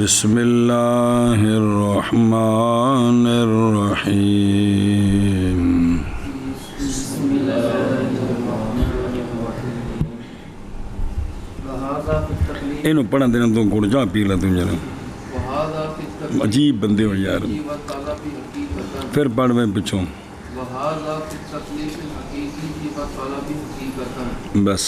بسم اللہ الرحمن الرحیم اینو پڑھا دینا تو گڑ جا پی لا تم جرا عجیب بندے ہو یار پھر پڑھ میں پچھوں بس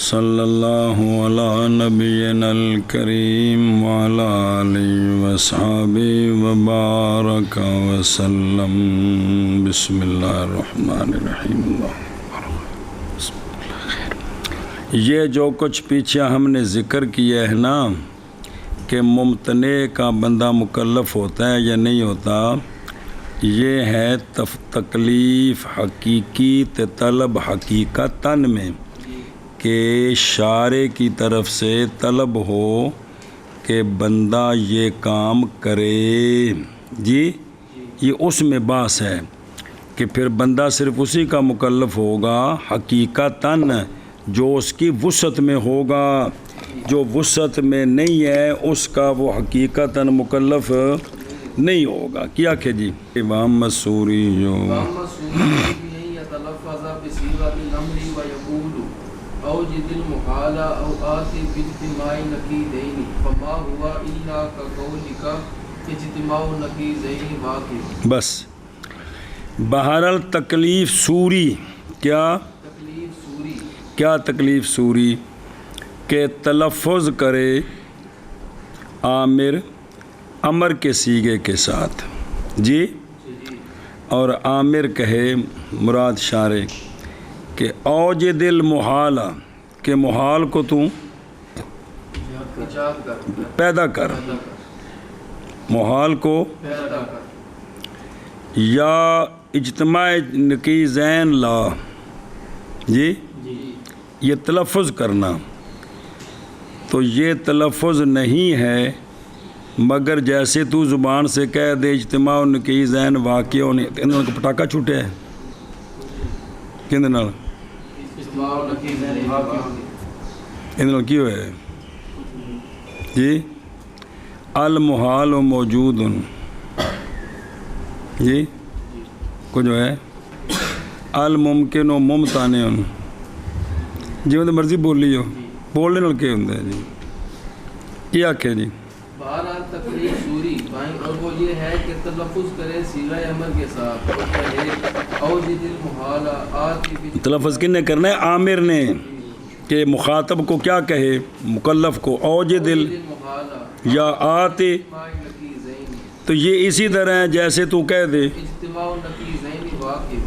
صلی اللہ علی نبینا الکریم وعلی آلہ وصحبہ وبارک وسلم بسم اللہ الرحمن الرحیم یہ جو کچھ پیچھے ہم نے ذکر کیا ہے نا کہ ممتنع کا بندہ مکلف ہوتا ہے یا نہیں ہوتا، یہ ہے تکلیف حقیقی طلب حقیقتاً میں کہ شارع کی طرف سے طلب ہو کہ بندہ یہ کام کرے، جی یہ اس میں باس ہے کہ پھر بندہ صرف اسی کا مکلف ہوگا حقیقتاً جو اس کی وسعت میں ہوگا، جو وسعت میں نہیں ہے اس کا وہ حقیقتاً مکلف نہیں ہوگا۔ کیا کہ جی امام مسوری جو اوجد المحال او آتی باجتماع نقیدین فما ہوا الا کقولک اجتماع نقیدین واقع۔ بس بہرحال تکلیف سوری کیا تکلیف سوری کہ تلفظ کرے امر کے صیغے کے ساتھ، جی اور عامر کہے مراد شارع کہ اوجد المحال کہ محال کو تو پیدا کر، محال کو یا اجتماع نقیضین لا، جی یہ تلفظ کرنا تو یہ تلفظ نہیں ہے مگر جیسے تو زبان سے کہہ دے اجتماع نقیضین واقع ہونے انہوں نے پٹاکا چھوٹے ہے کہنے نال انہوں کی ہوئے جی المحال و موجود جی کو جو ہے الممکن و ممتانع جی مطلب مرضی بول لیو بولنے نال کے ہوندے جی کیا آکھے جی بہرحال تکلیف سوری اور وہ یہ ہے کہ تلفظ کرے صیغہ امر کے ساتھ اور کہے اوجد المحال آتی تلفظ کن نے کرنا ہے عامر نے کہ مخاطب کو کیا کہے مکلف کو اوجد المحال یا آتے تو یہ اسی طرح ہے جیسے تو کہہ دے اجتماع نقیضین واقع۔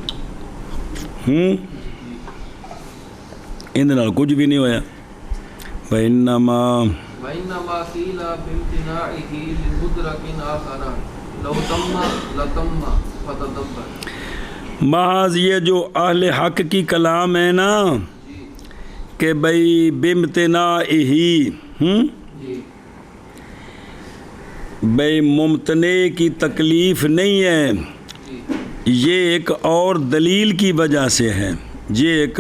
اندھے نال کچھ بھی نہیں ہویا وَإِنَّمَا قِيلَ بِامْتِنَاعِهِ لِمُدْرَكٍ آخَرَ لَوْ تَمَّ لَتَمَّ فَتَدَبَّرْ۔ محض یہ جو اہل حق کی کلام ہے نا کہ بھئی بِامْتِنَاعِهِ بھئی ممتنع کی تکلیف نہیں ہے، یہ ایک اور دلیل کی وجہ سے ہے، یہ ایک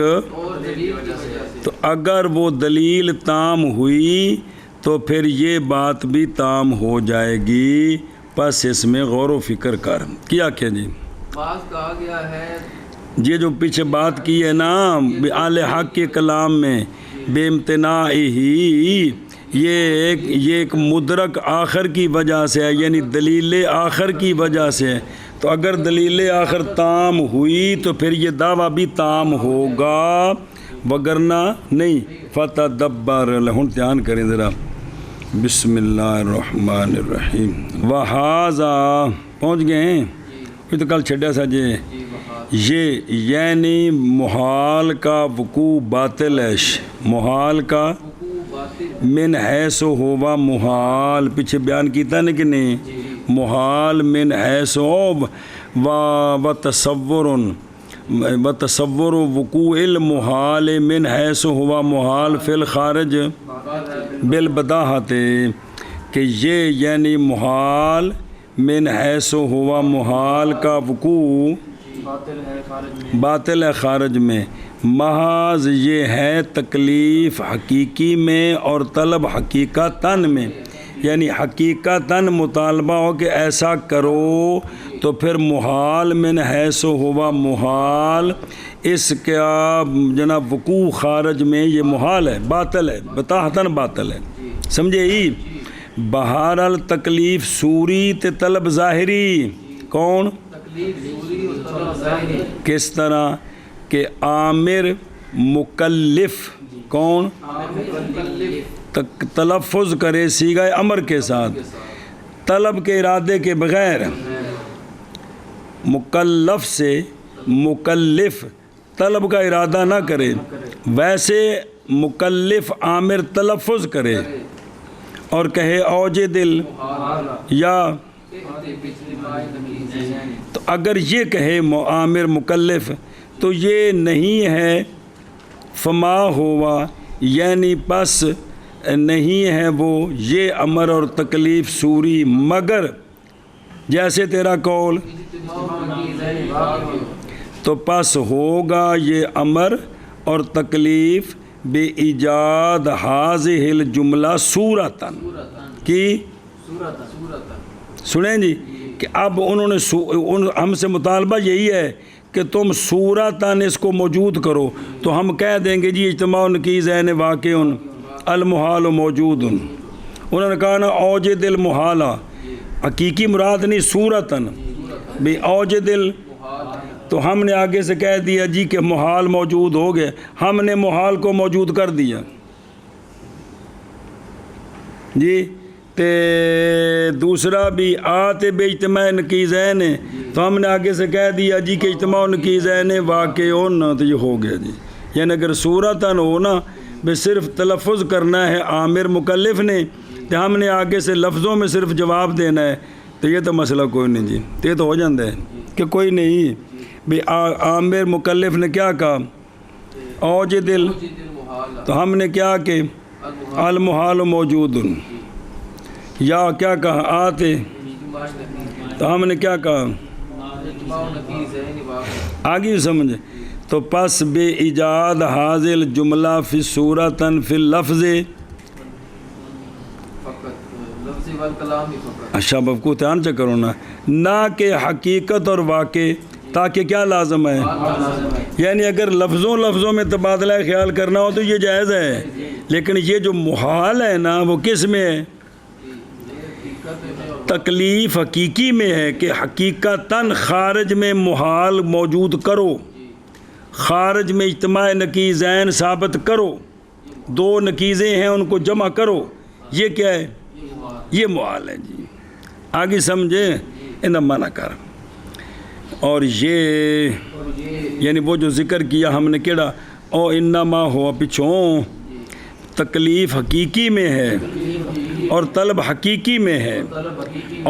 تو اگر وہ دلیل تام ہوئی تو پھر یہ بات بھی تام ہو جائے گی، پس اس میں غور و فکر کر۔ کیا کیا جی بعض کہا گیا ہے یہ جو پیچھے بات کی ہے نا اہل حق کے کلام میں بے امتناع ہی یہ ایک مدرک آخر کی وجہ سے ہے، یعنی دلیل آخر کی وجہ سے ہے، تو اگر دلیل آخر تام ہوئی تو پھر یہ دعویٰ بھی تام ہوگا وگرنہ نہیں۔ فتدبر لہن دھیان کریں ذرا بسم اللہ الرحمن الرحیم وہذا پہنچ گئے ہیں یہ تو کل چھڑیا سا جی یہ یعنی محال کا وقوع باطل ہے، محال کا من حیث ہوا محال پیچھے بیان کیتا نہیں کہ نہیں محال من حیث و تصور وقوع المحال من حیث ہوا محال فی الخارج بالبداہت کہ یہ یعنی محال من حیث ہوا محال کا وقوع باطل ہے خارج میں، محض یہ ہے تکلیف حقیقی میں اور طلب حقیقتاً میں، یعنی حقیقتاً مطالبہ ہو کہ ایسا کرو تو پھر محال من حیث ہوا محال، اس کا جناب وقوع خارج میں یہ محال ہے، باطل ہے، بتاحتاً باطل ہے، سمجھے ہی۔ بہرحال تکلیف سوری تے طلب ظاہری، کون؟ تکلیف سوری اور طلب ظاہری، کس طرح کہ عامر مکلف، کون؟ مکلف تلفظ کرے صیغہ امر کے ساتھ طلب کے ارادے کے بغیر، مکلف سے مکلف طلب کا ارادہ نہ کرے، ویسے مکلف عامر تلفظ کرے اور کہے اوج دل یا، تو اگر یہ کہے عامر مکلف تو یہ نہیں ہے فما ہوا، یعنی پس نہیں ہے وہ یہ امر اور تکلیف سوری، مگر جیسے تیرا قول، تو پس ہوگا یہ امر اور تکلیف بے ایجاد حاضح الجملہ صورتاً کی، سنیں جی کہ اب انہوں نے ہم سے مطالبہ یہی ہے کہ تم صورتاً اس کو موجود کرو، تو ہم کہہ دیں گے جی اجتماع نقیضین واقع المحال موجود، انہوں نے کہا نا اوجد المحالہ، حقیقی مراد نہیں صورتاً بھی اوجد تو ہم نے آگے سے کہہ دیا جی کہ محال موجود ہو گئے، ہم نے محال کو موجود کر دیا جی۔ تے دوسرا بھی آتے بے اجتماع نقیضین، تو ہم نے آگے سے کہہ دیا جی کہ اجتماع نقیضین واقع ہونا، تو یہ ہو گیا جی۔ یعنی اگر صورتاً ہونا بے صرف تلفظ کرنا ہے عامر مکلف نے، تو ہم نے آگے سے لفظوں میں صرف جواب دینا ہے، تو یہ تو مسئلہ کوئی نہیں جی، یہ تو ہو جاتا ہے کہ کوئی نہیں بھی عامر مکلف نے کیا کہا اوج دل، تو ہم نے کیا کہ المحال موجود، یا کیا کہا آتے، تو ہم نے کیا کہا آگے سمجھے، تو پس بے ایجاد حاضل جملہ فی صورتاً فی اللفظ، اچھا باب کو دھیان سے کرو نا، نہ کہ حقیقت اور واقع، تاکہ کیا لازم ہے، یعنی اگر لفظوں میں تبادلہ خیال کرنا ہو تو یہ جائز ہے، لیکن یہ جو محال ہے نا وہ کس میں ہے؟ تکلیف حقیقی میں ہے کہ حقیقتاً خارج میں محال موجود کرو، خارج میں اجتماع نقیضین ثابت کرو، دو نقیضیں ہیں ان کو جمع کرو، یہ کیا ہے؟ یہ محال ہے جی۔ آگے سمجھے انہیں منع کر، اور یہ یعنی وہ جو ذکر کیا ہم نے کیڑا او انما ہوا پچھوں، تکلیف حقیقی میں ہے اور طلب حقیقی میں ہے،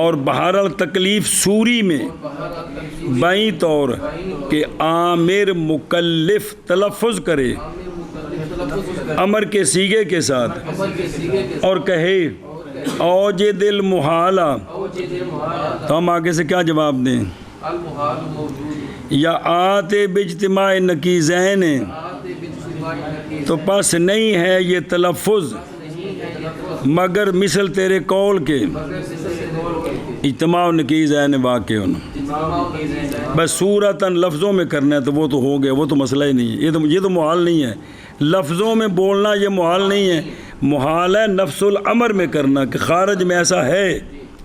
اور بہرحال تکلیف سوری میں بائیں طور کہ عامر مکلف تلفظ کرے امر کے صیغے کے ساتھ اور کہے اوج دل محالہ، تو ہم آگے سے کیا جواب دیں؟ یا آتے باجتماع نقیضین، تو پس نہیں ہے یہ تلفظ مگر مثل تیرے قول کے اجتماع نقیضین واقع، بس صورتاً لفظوں میں کرنا ہے تو وہ تو ہو گیا، وہ تو مسئلہ ہی نہیں ہے، یہ تو محال نہیں ہے، لفظوں میں بولنا یہ محال نہیں ہے، محال ہے نفس الامر میں کرنا کہ خارج میں ایسا ہے۔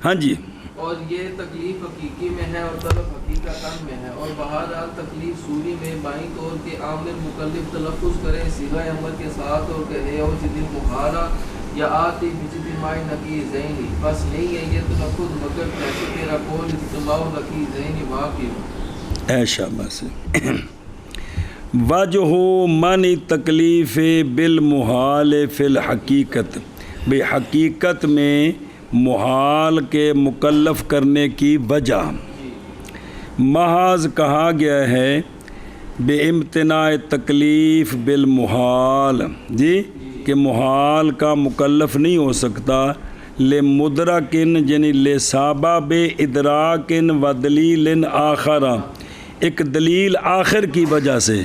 ہاں جی، اور یہ تکلیف حقیقی میں ہے اور طلب حقیقتاً میں ہے، اور بہرحال تکلیف سوری میں بائیں طور کے عامر مکلف تلفظ کرے صیغہ امر کے ساتھ اور کہے او جد محالہ یا آتی باجتماع نقیضین، بس نہیں ہے یہ تلفظ مگر کیسے تیرا قول اجتماع نقیضین واقع۔ ایشا بس وجہ من تکلیف بالمحال فی الحقیقت، بے حقیقت میں محال کے مکلف کرنے کی وجہ محض کہا گیا ہے بے امتناع تکلیف بالمحال، جی کہ محال کا مکلف نہیں ہو سکتا، لے مدرکن یعنی لے سبب ادراکن و دلیل آخر، ایک دلیل آخر کی وجہ سے،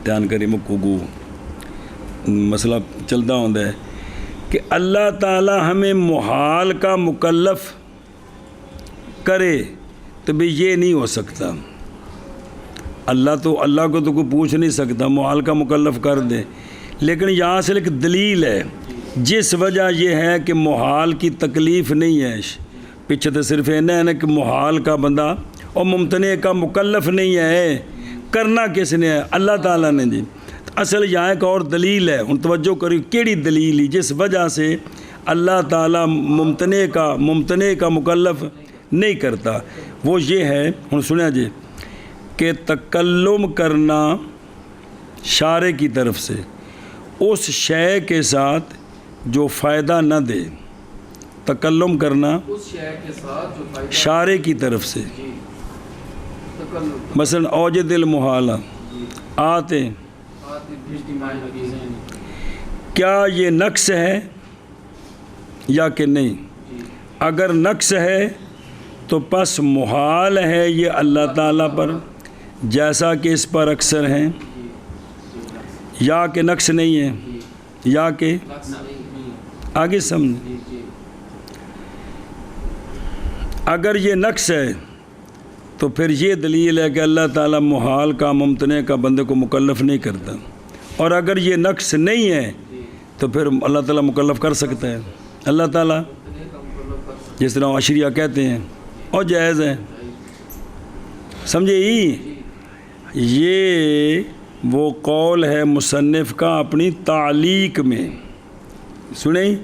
دھیان کری مکوگو مسئلہ چلتا ہوتا ہے کہ اللہ تعالی ہمیں محال کا مکلف کرے تو بھی یہ نہیں ہو سکتا. اللہ کو تو کوئی پوچھ نہیں سکتا محال کا مکلف کر دے، لیکن یہاں سے ایک دلیل ہے جس وجہ یہ ہے کہ محال کی تکلیف نہیں ہے. پیچھے تو صرف ہے نا کہ محال کا بندہ اور ممتنع کا مکلف نہیں ہے، کرنا کس نے ہے؟ اللہ تعالیٰ نے. جی اصل یہاں ایک اور دلیل ہے، ان توجہ کری کیڑی دلیل ہی جس وجہ سے اللہ تعالیٰ ممتنع کا مکلف نہیں کرتا. وہ یہ ہے، ہن سنیا جی، کہ تکلم کرنا شارع کی طرف سے اس شے کے ساتھ جو فائدہ نہ دے. تکلم کرنا اس شے کے ساتھ جو فائدہ شارع کی طرف سے، جی تکلم مثلا اوجد المحالہ آتے، اجتماعی حدیث کیا یہ نقص ہے یا کہ نہیں؟ اگر نقص ہے تو پس محال ہے یہ اللہ تعالیٰ پر جیسا کہ اس پر اکثر ہیں، یا کہ نقص نہیں ہے، یا کہ آگے سمجھ. اگر یہ نقص ہے تو پھر یہ دلیل ہے کہ اللہ تعالیٰ محال کا ممتنع کا بندے کو مکلف نہیں کرتا. اور اگر یہ نقص نہیں ہے تو پھر اللہ تعالیٰ مکلف کر سکتا ہے. اللہ تعالیٰ جس طرح عشریہ کہتے ہیں اور جائز ہے. سمجھے ہی یہ وہ قول ہے مصنف کا اپنی تعلیق میں. سنیں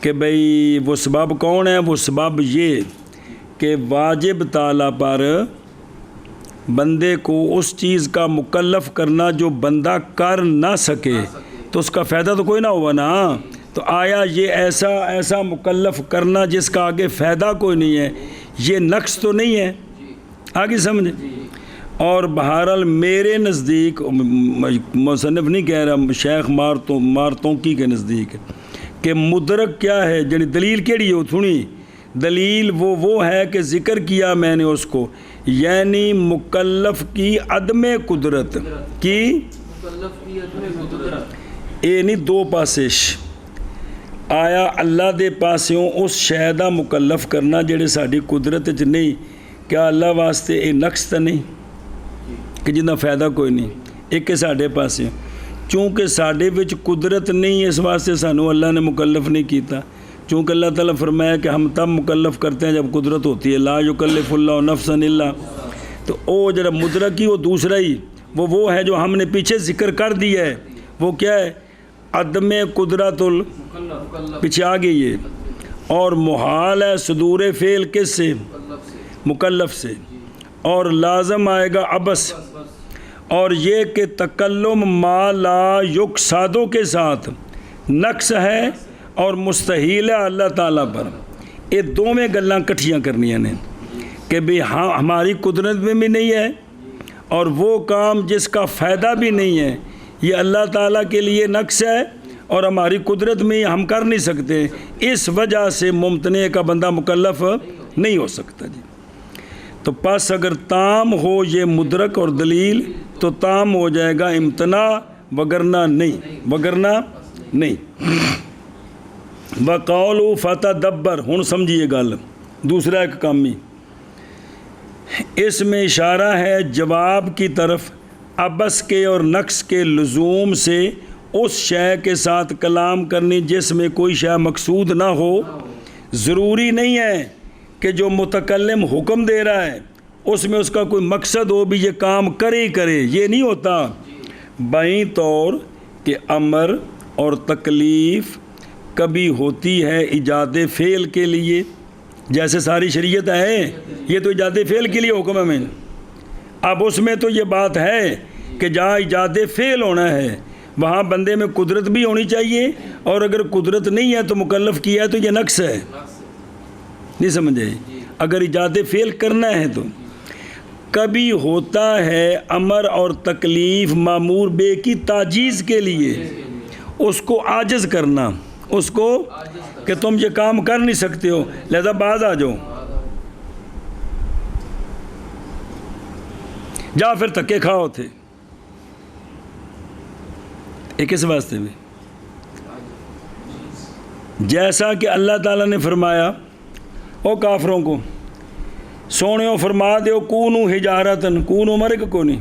کہ بھئی وہ سبب کون ہے؟ وہ سبب یہ کہ واجب تعالیٰ پر بندے کو اس چیز کا مکلف کرنا جو بندہ کر نہ سکے تو اس کا فائدہ تو کوئی نہ ہوا نا. تو آیا یہ ایسا مکلف کرنا جس کا آگے فائدہ کوئی نہیں ہے، یہ نقص تو نہیں ہے؟ آگے سمجھے. اور بہرحال میرے نزدیک، مصنف نہیں کہہ رہا، شیخ مارتونکی کے نزدیک کہ مدرک کیا ہے، یعنی دلیل کیڑی ہے؟ تھوڑی دلیل وہ ہے کہ ذکر کیا میں نے اس کو، یعنی مکلف کی عدم قدرت کی، اے نہیں دو پاسش آیا اللہ دے پاسوں اس شے دا مکلف کرنا جڑے ساڈی قدرت وچ نہیں. کیا اللہ واسطے اے نقص تا نہیں کہ جنہ فائدہ کوئی نہیں؟ ایک ساڈے پاسے چونکہ ساڈے وچ قدرت نہیں، اس واسطے سانو اللہ نے مکلف نہیں کیتا. چونکہ اللہ تعالیٰ فرمایا کہ ہم تب مکلف کرتے ہیں جب قدرت ہوتی ہے، لا یکلف اللہ نفسا الا. تو وہ جڑا مدرک ہی وہ دوسرا ہی وہ ہے جو ہم نے پیچھے ذکر کر دیا ہے. وہ کیا ہے؟ عدم قدرت پیچھے آ گئی ہے. اور محال ہے صدور فعل کس سے؟ مکلف سے. اور لازم آئے گا عبس. اور یہ کہ تکلم ما لا یقصدو کے ساتھ نقص ہے اور مستحیل ہے اللہ تعالیٰ پر. یہ دونوں گلاں کٹھیاں کرنیاں نے کہ بھی ہاں ہماری قدرت میں بھی نہیں ہے اور وہ کام جس کا فائدہ بھی نہیں ہے یہ اللہ تعالیٰ کے لیے نقص ہے اور ہماری قدرت میں ہم کر نہیں سکتے. اس وجہ سے ممتنع کا بندہ مکلف نہیں ہو سکتا. جی تو پس اگر تام ہو یہ مدرک اور دلیل تو تام ہو جائے گا امتناع، وگرنہ نہیں. وقول فتدبر، ہن سمجھیے گل دوسرا ایک کامی، اس میں اشارہ ہے جواب کی طرف عبث کے اور نقص کے لزوم سے اس شے کے ساتھ کلام کرنی جس میں کوئی شے مقصود نہ ہو. ضروری نہیں ہے کہ جو متکلم حکم دے رہا ہے اس میں اس کا کوئی مقصد ہو بھی یہ کام کرے ہی کرے، یہ نہیں ہوتا. بائیں طور کہ امر اور تکلیف کبھی ہوتی ہے ایجاد فعل کے لیے، جیسے ساری شریعت ہے یہ تو ایجاد فعل کے لیے حکم ہے میں. اب اس میں تو یہ بات ہے کہ جہاں ایجاد فعل ہونا ہے وہاں بندے میں قدرت بھی ہونی چاہیے، اور اگر قدرت نہیں ہے تو مکلف کیا ہے تو یہ نقص ہے. نہیں سمجھے؟ اگر ایجاد فعل کرنا ہے تو کبھی ہوتا ہے امر اور تکلیف مامور بے کی تاجیز کے لیے، اس کو عاجز کرنا، اس کو کہ تم یہ کام کر نہیں سکتے ہو لہذا باز آ جاؤ، جا پھر تھکے کھاؤ تھے. ایک اس واسطے میں جیسا کہ اللہ تعالیٰ نے فرمایا او کافروں کو سونےو فرما دیو کونو حجارتن، کونو مرے کو نہیں،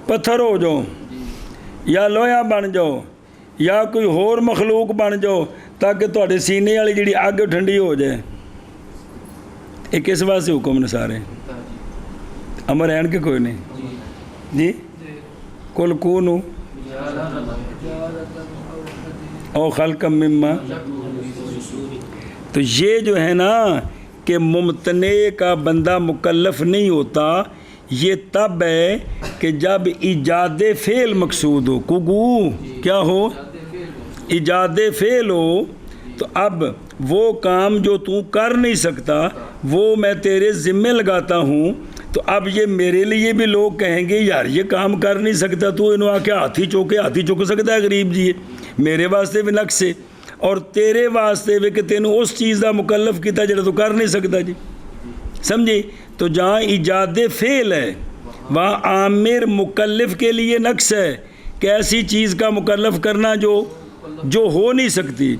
پتھر ہو جاؤ یا لویا بن جاؤ یا کوئی ہور مخلوق بن جاؤ تاکہ تواڈے سینے والی جڑی اگ ٹھنڈی ہو جائے۔ یہ کس واسطے حکم نے سارے امر این کے کوئی نہیں جی کل کونو او خلقا مما، تو یہ جو ہے نا کہ ممتنع کا بندہ مکلف نہیں ہوتا، یہ تب ہے کہ جب ایجاد فعل مقصود ہو، کگو کیا ہو، ایجاد فعل ہو، تو اب وہ کام جو تو کر نہیں سکتا وہ میں تیرے ذمے لگاتا ہوں، تو اب یہ میرے لیے بھی لوگ کہیں گے یار یہ کام کر نہیں سکتا تو انہوں آ کے ہاتھی چوک سکتا ہے غریب جی، میرے واسطے بھی نقص ہے اور تیرے واسطے بھی کہ تینوں اس چیز کا مکلف کیتا جڑا تو کر نہیں سکتا جی، سمجھی؟ تو جہاں ایجاد فعل ہے وہاں عامر مکلف کے لیے نقص ہے کہ ایسی چیز کا مکلف کرنا جو ہو نہیں سکتی،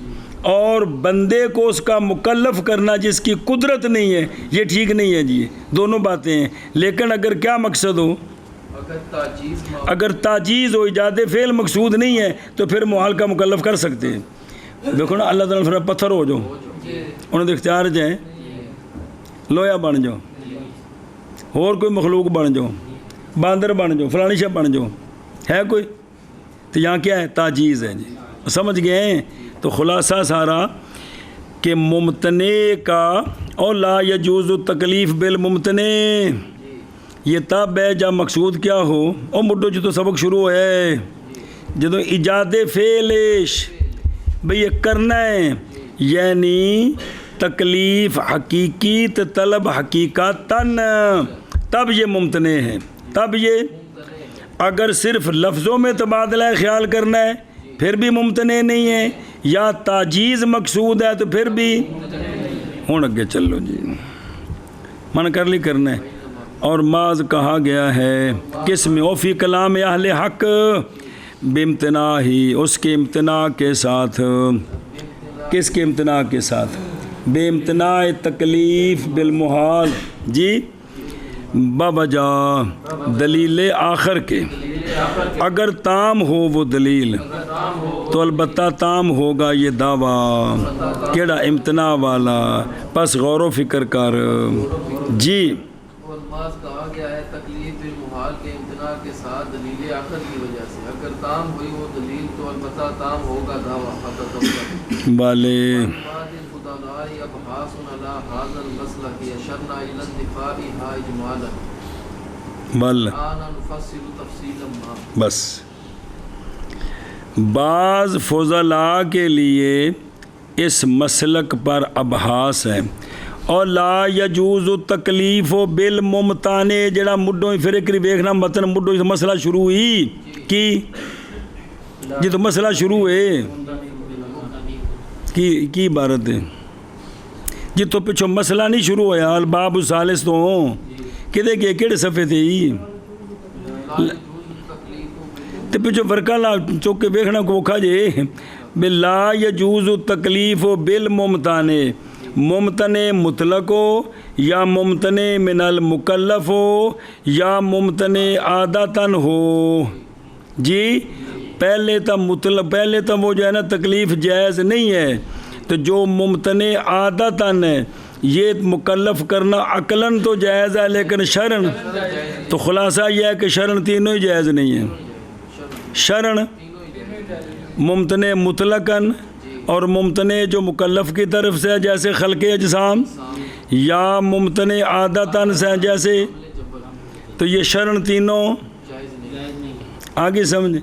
اور بندے کو اس کا مکلف کرنا جس کی قدرت نہیں ہے، یہ ٹھیک نہیں ہے جی، دونوں باتیں ہیں۔ لیکن اگر کیا مقصد ہو، اگر تاجیز ہو، ایجاد فعل مقصود نہیں ہے تو پھر محال کا مکلف کر سکتے ہیں۔ دیکھو نا اللہ تعالیٰ نے فرمایا پتھر ہو جاؤ، انہوں نے اختیار جائیں لویا بن جاؤ، اور کوئی مخلوق بن جاؤ، باندر بن جاؤ، فلانی شے بن جاؤ، ہے کوئی؟ تو یہاں کیا ہے؟ تاجیز ہے جی، سمجھ گئے ہیں؟ تو خلاصہ سارا کہ ممتنع کا اور لا یجوز التکلیف بالممتنع، یہ تب ہے جب مقصود کیا ہو، اور مڈو جو تو سبق شروع ہے جدو ایجاد فعلش بھئی یہ کرنا ہے، یعنی تکلیف حقیقی تو طلب حقیقتاً، تب یہ ممتنع ہے۔ تب یہ اگر صرف لفظوں میں تبادلہ خیال کرنا ہے پھر بھی ممتنع نہیں ہے، یا تاجیز مقصود ہے تو پھر بھی ہوں اگے چلو جی من کر لی کرنا ہے۔ اور معاذ کہا گیا ہے کس میں، او فی کلام اہل حق بامتناع ہی، اس کے امتناع کے ساتھ، کس کے امتناع کے ساتھ، بے امتناع تکلیف بالمحال جی، بوجہ دلیل آخر کے، اگر تام ہو وہ دلیل تو البتہ تام ہوگا یہ دعویٰ، کیڑا امتناع والا، پس غور و فکر کر جی۔ اور بعض کہا گیا ہے تکلیف بالمحال کے امتناع کے ساتھ دلیل آخر کی وجہ سے، اگر تام ہوئی وہ دلیل تو البتہ تام ہوگا دعویٰ والے بل بس بعض فضلاء کے لیے اس مسلک پر ابحاث ہے، اور لا یجوز التکلیف بالممتنع، جڑا مڈوں پھر ایک ویکھنا متن مڈوں مسئلہ شروع ہوئی کی تو مسئلہ شروع ہے کی عبارت ہے جی، تو پچھو مسئلہ نہیں شروع ہویا، الباب الثالث تو کدے گئے کیڑے صفحے تھے تو پچھو فرقہ لا چوک کے ویکھنا کو کھا جے بلا یجوز التکلیف بالممتنع، ممتنع مطلق ہو یا ممتنع من المکلف ہو یا ممتنع عادتاً ہو جی، پہلے تو وہ جو ہے نا تکلیف جائز نہیں ہے، تو جو ممتنع عادتاً ہے یہ مکلف کرنا عقلاً تو جائز ہے لیکن شرعاً تو خلاصہ یہ ہے کہ شرعاً تینوں ہی جائز نہیں ہیں، شرعاً ممتنع مطلقاً اور ممتنع جو مکلف کی طرف سے جیسے خلق اجسام، یا ممتنع عادتاً سے جیسے، تو یہ شرعاً تینوں آگے سمجھ۔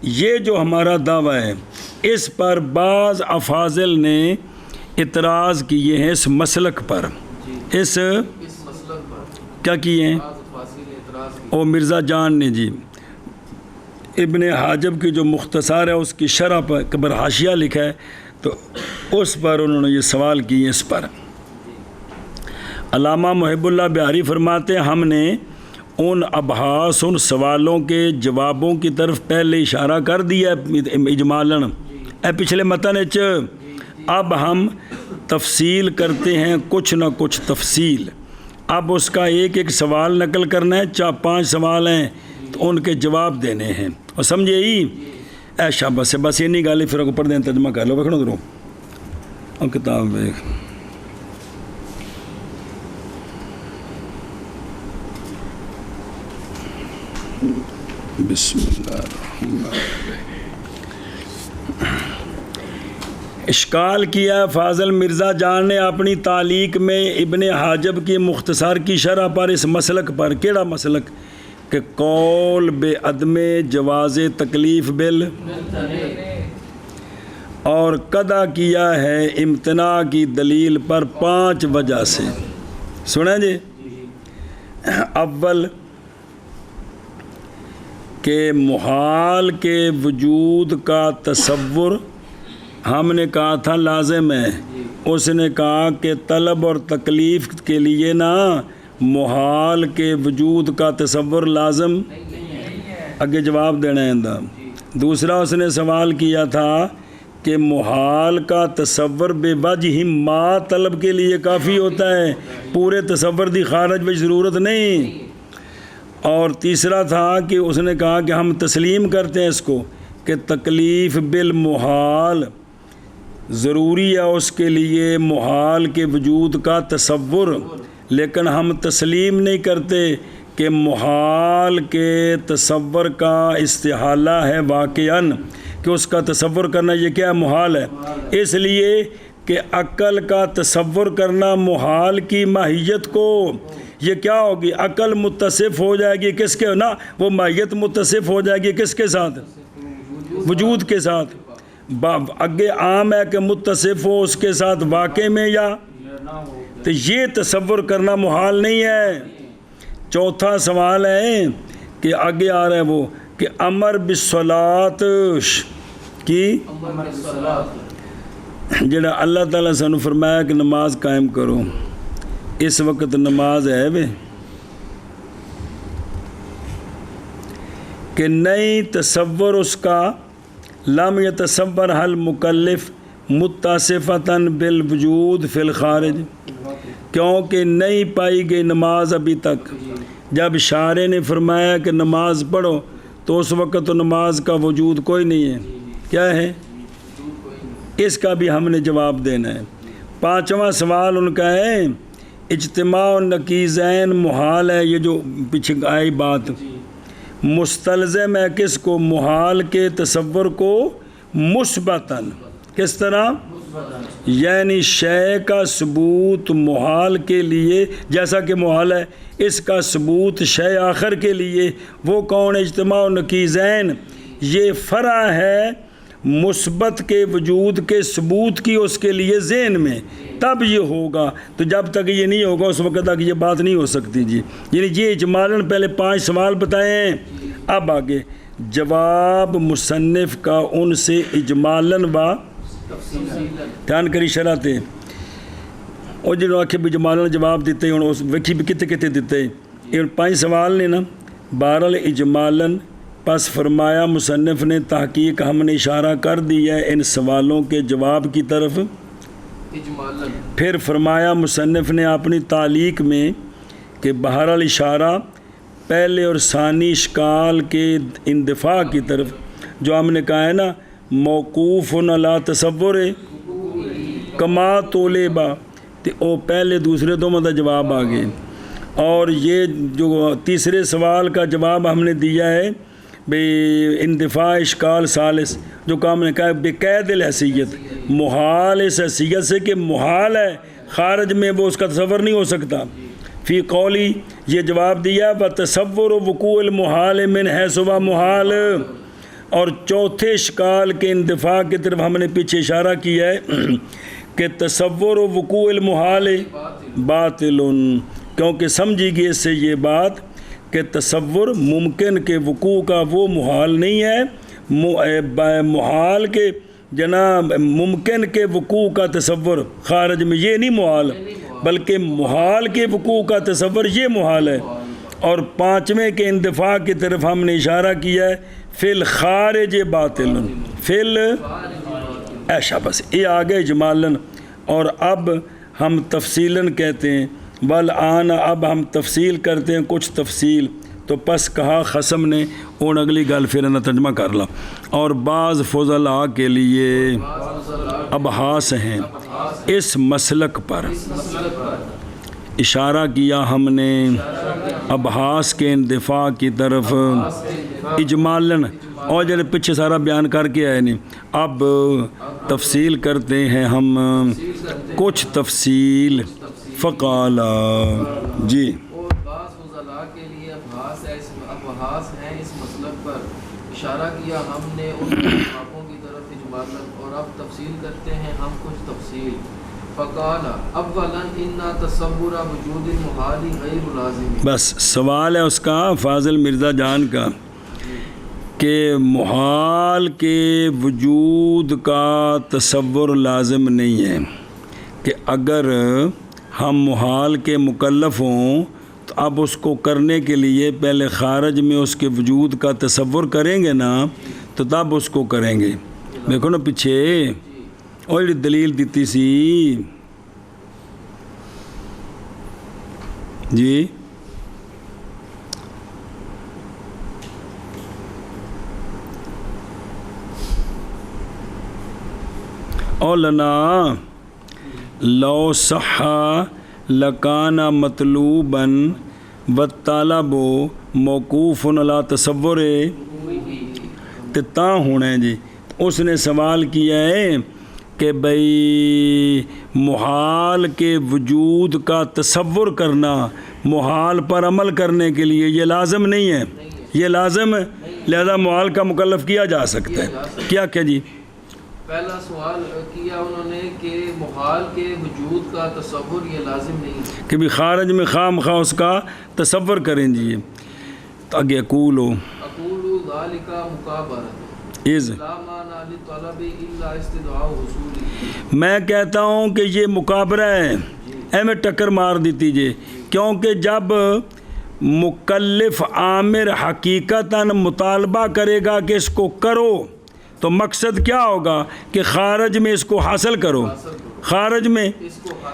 یہ جو ہمارا دعویٰ ہے اس پر بعض افاضل نے اعتراض کیے ہیں اس مسلک پر، اس کیا کیے ہیں، او مرزا جان نے جی ابن حاجب کی جو مختصر ہے اس کی شرح پر قبر حاشیہ لکھا ہے، تو اس پر انہوں نے یہ سوال کیے۔ اس پر علامہ محب اللہ بہاری فرماتے ہیں ہم نے ان ابحاث، ان سوالوں کے جوابوں کی طرف پہلے اشارہ کر دیا اجمالاً، اے پچھلے متن اب ہم تفصیل کرتے ہیں کچھ نہ کچھ تفصیل. اب اس کا ایک ایک سوال نقل کرنا ہے. 4-5 سوال ہیں تو ان کے جواب دینے ہیں. اور سمجھے ہی اے شاباش بس یہ نہیں گالی پھر اوپر دیں ترجمہ کر لو بکھڑو درو اور کتاب دیکھ. بسم اللہ الرحمن الرحیم. اشکال کیا فاضل مرزا جان نے اپنی تعلیق میں ابن حاجب کی مختصر کی شرح پر اس مسلک پر. کیڑا مسلک؟ کہ قول بے عدم جواز تکلیف بل اور قضا کیا ہے امتناع کی دلیل پر 5 وجہ سے. سنیں جی. اول کہ محال کے وجود کا تصور ہم نے کہا تھا لازم ہے. اس نے کہا کہ طلب اور تکلیف کے لیے نا محال کے وجود کا تصور لازم. آگے جواب دینا ہے. دوسرا اس نے سوال کیا تھا کہ محال کا تصور بے وجہ ما طلب کے لیے کافی ہوتا ہے, پورے تصور دی خارج میں ضرورت نہیں. اور تیسرا تھا کہ اس نے کہا کہ ہم تسلیم کرتے ہیں اس کو کہ تکلیف بالمحال ضروری ہے اس کے لیے محال کے وجود کا تصور, لیکن ہم تسلیم نہیں کرتے کہ محال کے تصور کا استحالہ ہے واقعاً, کہ اس کا تصور کرنا یہ کیا محال ہے. اس لیے کہ عقل کا تصور کرنا محال کی ماہیت کو یہ کیا ہوگی, عقل متصف ہو جائے گی کس کے نا, وہ ماہیت متصف ہو جائے گی کس کے ساتھ, وجود کے ساتھ. اگے عام ہے کہ متصف ہو اس کے ساتھ واقع میں یا, تو یہ تصور کرنا محال نہیں ہے. چوتھا سوال ہے کہ آگے آ رہا ہے وہ کہ امر بالصلاۃ کی جڑا اللہ تعالیٰ سانو فرمایا کہ نماز قائم کرو, اس وقت نماز ہے وے کہ نہیں تصور اس کا لم یتصور حل مکلف متصفتاً بالوجود فی الخارج, کیونکہ نہیں پائی گئی نماز ابھی تک. جب شارع نے فرمایا کہ نماز پڑھو تو اس وقت تو نماز کا وجود کوئی نہیں ہے. کیا ہے اس کا بھی ہم نے جواب دینا ہے. 5واں سوال ان کا ہے اجتماع نقیضین محال ہے. یہ جو پیچھے آئی بات مستلزم ہے کس کو, محال کے تصور کو مثبتاً. کس طرح؟ یعنی شے کا ثبوت محال کے لیے جیسا کہ محال ہے, اس کا ثبوت شے آخر کے لیے. وہ کون ہے؟ اجتماع نقیضین. یہ فرع ہے مثبت کے وجود کے ثبوت کی اس کے لیے ذہن میں, تب یہ ہوگا. تو جب تک یہ نہیں ہوگا اس وقت تک یہ بات نہیں ہو سکتی جی. یعنی یہ اجمالاً پہلے 5 سوال بتائے ہیں. اب آگے جواب مصنف کا ان سے اجمالاً و دھیان کری شرحتے اور جنہوں آکھے بھی اجمالاً جواب دیتے ہیں اس وکھی بھی کتے کتے دیتے ہیں. یہ 5 سوال نے نا بہرحال اجمالاً. پس فرمایا مصنف نے تحقیق ہم نے اشارہ کر دیا ہے ان سوالوں کے جواب کی طرف. پھر فرمایا مصنف نے اپنی تعلیق میں کہ بہرحال اشارہ پہلے اور ثانی اشکال کے اندفاع کی طرف, جو ہم نے کہا ہے نا موقوف علی تصور کما طولبا, تو او پہلے دوسرے دونوں کا جواب آ گئے. اور یہ جو تیسرے سوال کا جواب ہم نے دیا ہے بے اندفاع اشکال ثالث, جو کام نے کہا بے قید الحیثیت, محال اس حیثیت سے کہ محال ہے خارج میں وہ اس کا تصور نہیں ہو سکتا. فی قولی یہ جواب دیا بتصور وقوع المحال من حیث و محال. اور چوتھے اشکال کے اندفاع کی طرف ہم نے پیچھے اشارہ کیا ہے کہ تصور وقوع المحال باطل, کیونکہ سمجھی گئی اس سے یہ بات کہ تصور ممکن کے وقوع کا وہ محال نہیں ہے, محال کے جناب ممکن کے وقوع کا تصور خارج میں یہ نہیں محال, بلکہ محال کے وقوع کا تصور یہ محال ہے. اور 5ویں کے اندفاع کی طرف ہم نے اشارہ کیا ہے فی الخارج باطل, ایشا بس یہ آگے اجمالن اور اب ہم تفصیلاً کہتے ہیں والآن اب ہم تفصیل کرتے ہیں کچھ تفصیل تو پس کہا خصم نے اور اگلی گل پھر نہ ترجمہ کر لا اور بعض فضلاء کے لیے ابحاث ہیں اس مسلک پر اشارہ کیا ہم نے ابحاث کے اندفاع کی طرف اجمالاً اور جب پیچھے سارا بیان کر کے آئے نہیں اب تفصیل کرتے ہیں ہم کچھ تفصیل فقالا جی اور بعض فضلاء کے لیے ابحاث ہیں اس مسلک پر اشارہ کیا ہم نے ان باتوں کی طرف اجمالاً اور اب تفصیل کرتے ہیں ہم کچھ تفصیل فقالا اولا ان تصور وجود المحال غیر لازم بس سوال ہے اس کا فاضل مرزا جان کا کہ محال کے وجود کا تصور لازم نہیں ہے کہ اگر ہم محال کے مکلف ہوں تو اب اس کو کرنے کے لیے پہلے خارج میں اس کے وجود کا تصور کریں گے نا تو تب اس کو کریں گے دیکھو نا پیچھے اور یہ دلیل دیتی سی جی اولنا لو صح لکان مطلوبا والطلب موقوف علی تصور تا ہونا ہے جی اس نے سوال کیا ہے کہ بھئی محال کے وجود کا تصور کرنا محال پر عمل کرنے کے لیے یہ لازم نہیں ہے یہ لازم ہے لہذا محال کا مکلف کیا جا سکتا ہے کیا جی پہلا سوال کیا انہوں نے کہ محال کے وجود کا تصور یہ لازم نہیں ہے کہ بھی خارج میں خام خواہ اس کا تصور کریں جی تو آگے اقولو ذالک مکابرۃ از لا معنی للطلب الا استدعاء حصول میں کہتا ہوں کہ یہ مکابرہ ہے اے میں ٹکر مار دیتی جی کیونکہ جب مکلف عامر حقیقتاً مطالبہ کرے گا کہ اس کو کرو تو مقصد کیا ہوگا کہ خارج میں اس کو حاصل کرو خارج میں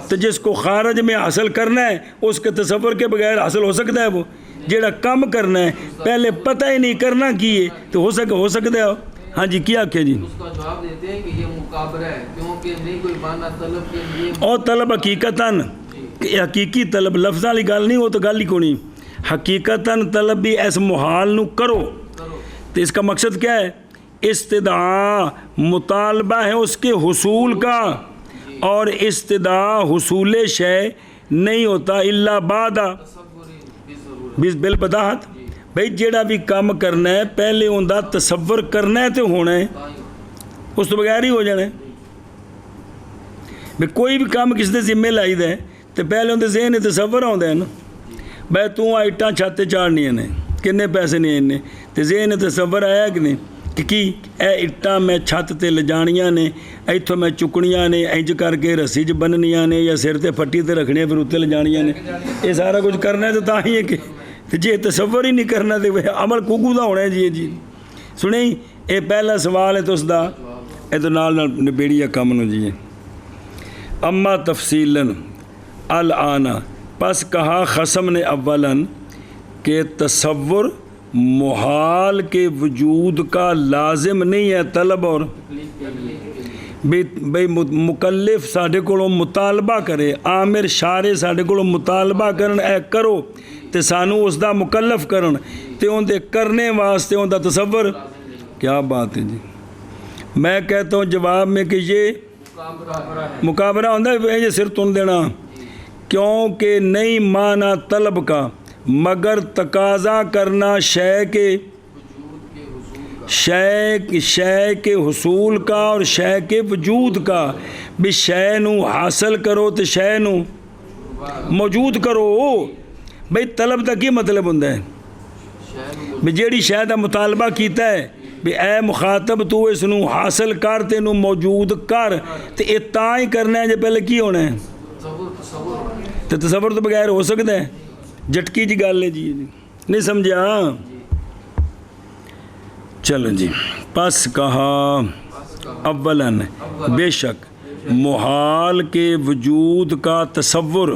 تو جس کو خارج میں حاصل کرنا ہے اس کے تصور کے بغیر حاصل ہو سکتا ہے وہ جیڑا کم کرنا ہے پہلے پتہ ہی نہیں کرنا کیے تو ہو سکتا ہے ہاں جی کیا کیا جی اس کا جواب دیتے ہیں کہ یہ مکابرہ ہے کیونکہ نہیں کوئی معنی طلب کے لیے اور طلب حقیقتاً کہ حقیقی طلب لفظ والی گل نہیں ہو تو گل ہی کو نہیں حقیقتاً طلب بھی ایس محال نو کرو تو اس کا مقصد کیا ہے استدعاء مطالبہ ہے اس کے حصول کا اور استدعاء حصول شے نہیں ہوتا الا بعد بالبداہت بھئی جیڑا بھی کام کرنا ہے پہلے ہوندا تصور کرنا ہے تو ہونا ہے اس تو بغیر ہی ہو جانا ہے بھئی کوئی بھی کام کس دے ذمہ لائی دے تو پہلے ہوندے ذہن تصور آਉਂدا ہے نا بھئی تو آئٹاں چھاتے چاڑنیاں نے کنے پیسے نہیں انہیں تو ذہن تصور آیا کہ نہیں کہ اے اٹاں میں چھت تے لجانیاں نے ایتھوں میں چکنیاں نے انج کر کے رسی چ بننیاں نے یا سر تے پھٹی تے رکھنیاں پھر اتنے لجانیاں نے یہ سارا کچھ کرنا ہے تو تا ہی ہے کہ جی تصور ہی نہیں کرنا تو عمل کوکو دا ہونا ہے جی سنیں یہ پہلا سوال ہے تو اس دا اے تو نال نبیڑی یا کم نو جی اما تفصیلاً الان پس کہا خصم نے اولاً کہ تصور محال کے وجود کا لازم نہیں ہے طلب اور بھئی مکلف ساڈے کولوں مطالبہ کرے عامر شارع ساڈے کولوں مطالبہ کرن اے کرو تے سانو اس دا مکلف کرن تے اون دے کرنے واسطے اون دا تصور کیا بات ہے جی میں کہتا ہوں جواب میں کہ یہ مکابرہ ہوندہ ہے یہ سر تن دینا کیونکہ نہیں معنی طلب کا مگر تقاضا کرنا شے کے حصول کا اور شے کے وجود کا بھی شے نو حاصل کرو تو شے نو موجود کرو بھئی طلب دا کی مطلب ہوندہ ہے بھی جیڑی شے دا مطالبہ کیتا ہے بھی اے مخاطب تو اس نو حاصل کر تے نو موجود کر تے اتاں ہی کرنا ہے جو پہلے کی ہونا ہے تو تصور تو بغیر ہو سکتا ہے جھٹکی جی گل ہے جی نہیں سمجھا چلو جی پس کہا اولاً بے شک محال کے وجود کا تصور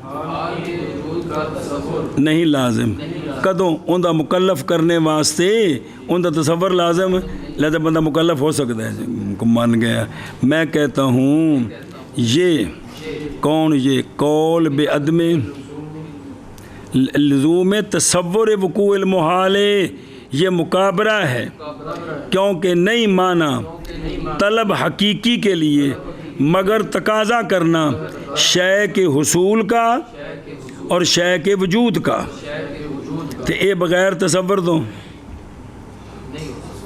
محال کے وجود کا تصور نہیں لازم کدوں اوندا مکلف کرنے واسطے اوندا تصور لازم لہذا بندہ مکلف ہو سکتا ہے مان گیا. میں کہتا ہوں یہ کون یہ قول بے عدم لزوم تصور وقوع المحال یہ مقابرہ ہے کیونکہ نہیں مانا طلب حقیقی کے لیے مگر تقاضا کرنا شے کے حصول کا اور شے کے وجود کا. تو اے بغیر تصور دو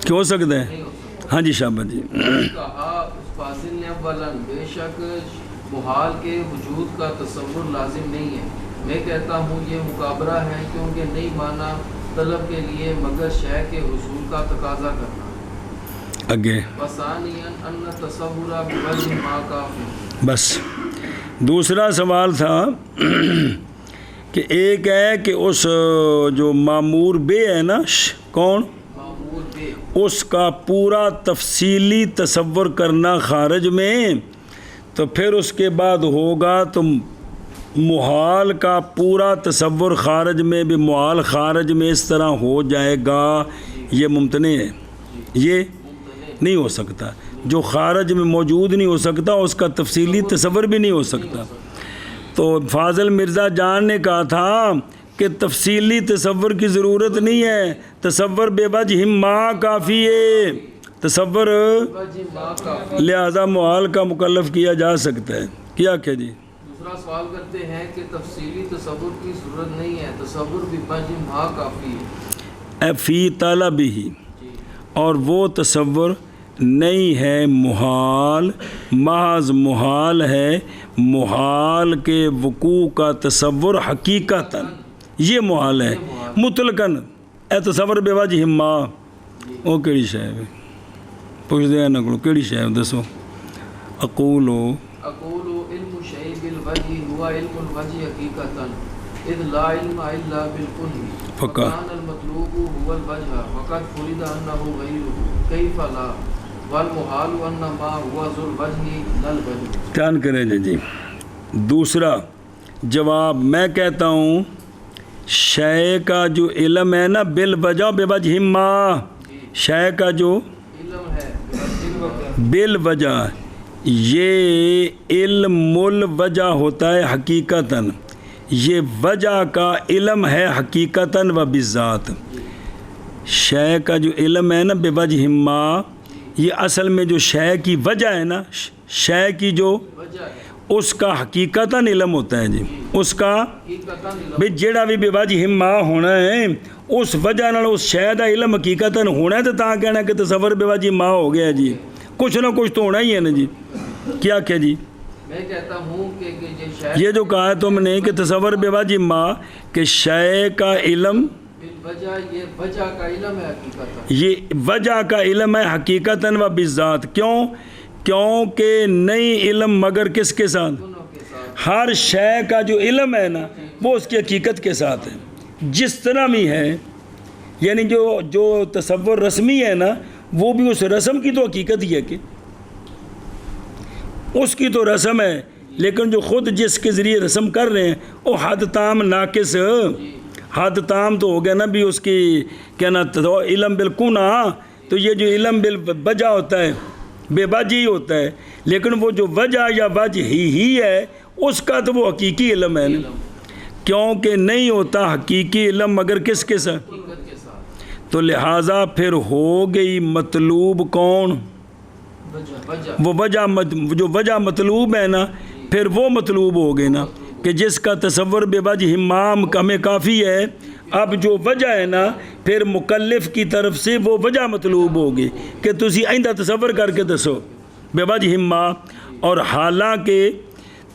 کیا ہو سکتا ہے؟ ہاں جی شابت جی. کہا فاضل نے اولاً بے شک محال کے وجود کا تصور لازم نہیں ہے. میں کہتا ہوں یہ مقابرہ ہے کیونکہ نہیں مانا طلب کے لیے مگر شے کے حصول کا تقاضا کرنا. آگے وثانیاً ان تصور بوجہ ما کافی. بس دوسرا سوال تھا کہ ایک ہے کہ اس جو معمور بے ہے نا کون معمول بے اس کا پورا تفصیلی تصور کرنا خارج میں تو پھر اس کے بعد ہوگا تو محال کا پورا تصور خارج میں بھی محال خارج میں اس طرح ہو جائے گا یہ ممتنع ہے. یہ نہیں ہو سکتا جو خارج میں موجود نہیں ہو سکتا اس کا تفصیلی تصور بھی نہیں ہو سکتا. تو فاضل مرزا جان نے کہا تھا کہ تفصیلی تصور کی ضرورت نہیں ہے تصور بے وجہ ما کافی ہے تصور بوجہ ما کافی. لہذا محال کا مکلف کیا جا سکتا ہے. کیا کہ جی دوسرا سوال کرتے ہیں کہ تفصیلی تصور کی ضرورت نہیں ہے تصور بھی بوجہ ما کافی ہے. فی طلب ہی اور وہ تصور نہیں ہے محال محض محال ہے محال کے وقوع کا تصور حقیقتاً یہ محال ہے مطلقاً اے تصور بے وجہ ما وہ کیڑی شے ہے پوچھ دے نہ کو کیڑی شے دسو. اقول علم شیء بالوجہ ہوا علم الوجہ حقیقتاً اذ لا علم الا بالکل فکان المطلوب هو الوجہ وقد فرض انه غیره کیف لا والمحال انما هو ذو الوجہ لا الوجہ. دھیان کریں جی. دوسرا جواب میں کہتا ہوں شے کا جو علم ہے نا بالوجہ بے وجہ ما شے کا جو علم ہے بالوجہ یہ علم الوجہ ہوتا ہے حقیقتاً یہ وجہ کا علم ہے حقیقتاً و بالذات. شے کا جو علم ہے نا بے وجہ ما یہ اصل میں جو شے کی وجہ ہے نا شے کی جو وجہ ہے اس کا حقیقتاً علم ہوتا ہے جی اس کا حقیقتاً علم بھئی جیڑا بھی بے وجہ ما ہونا ہے اس وجہ نال اس شے دا علم حقیقتاً ہونا ہے تو تاں کہنا کہ تصور بے وجہ ما ہو گیا جی کچھ نہ کچھ تو ہونا ہی ہے نا جی. کیا کہ جی میں کہتا ہوں کہ یہ یہ جو کہا ہے تم نے کہ تصور بے وجہ ما کہ شے کا علم بالوجہ یہ وجہ کا علم ہے حقیقتاً یہ وجہ کا علم ہے حقیقتاً و بالذات. کیوں کیونکہ نہیں علم مگر کس کے ساتھ دونوں کے ساتھ ہر شے کا جو علم ہے نا وہ اس کی حقیقت کے ساتھ ہے جس طرح بھی ہے. یعنی جو تصور رسمی ہے نا وہ بھی اس رسم کی تو حقیقت ہی ہے کہ اس کی تو رسم ہے لیکن جو خود جس کے ذریعے رسم کر رہے ہیں وہ حد تام ناقص حد تام تو ہو گیا نا بھی اس کی کیا نا علم بالکل نہ تو یہ جو علم بالوجہ ہوتا ہے بے وجہ ہی ہوتا ہے لیکن وہ جو وجہ یا وجہ ہی ہے اس کا تو وہ حقیقی علم ہے نا کیونکہ نہیں ہوتا حقیقی علم مگر کس کے ساتھ حقیقت کے ساتھ تو لہٰذا پھر ہو گئی مطلوب کون وجہ وہ جو وجہ مطلوب ہے نا پھر وہ مطلوب ہو گئے نا کہ جس کا تصور بے وجہ امام ہمیں کافی ہے. اب جو وجہ ہے نا پھر مکلف کی طرف سے وہ وجہ مطلوب ہوگی کہ تسی آئندہ تصور کر کے دسو بے وجہ ہما اور حالانکہ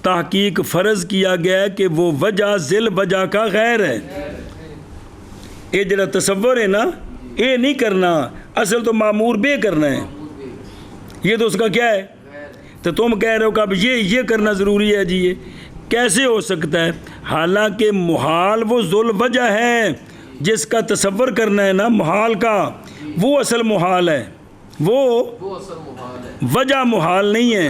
تحقیق فرض کیا گیا کہ وہ وجہ ذل وجہ کا غیر ہے. یہ جڑا تصور ہے نا یہ نہیں کرنا اصل تو معمور بے کرنا ہے یہ تو اس کا کیا ہے تو تم کہہ رہے ہو کہ اب یہ کرنا ضروری ہے جی یہ کیسے ہو سکتا ہے حالانکہ محال وہ ذل وجہ ہے جس کا تصور کرنا ہے نا محال کا وہ اصل محال ہے وہ اصل محال ہے، وجہ محال نہیں ہے،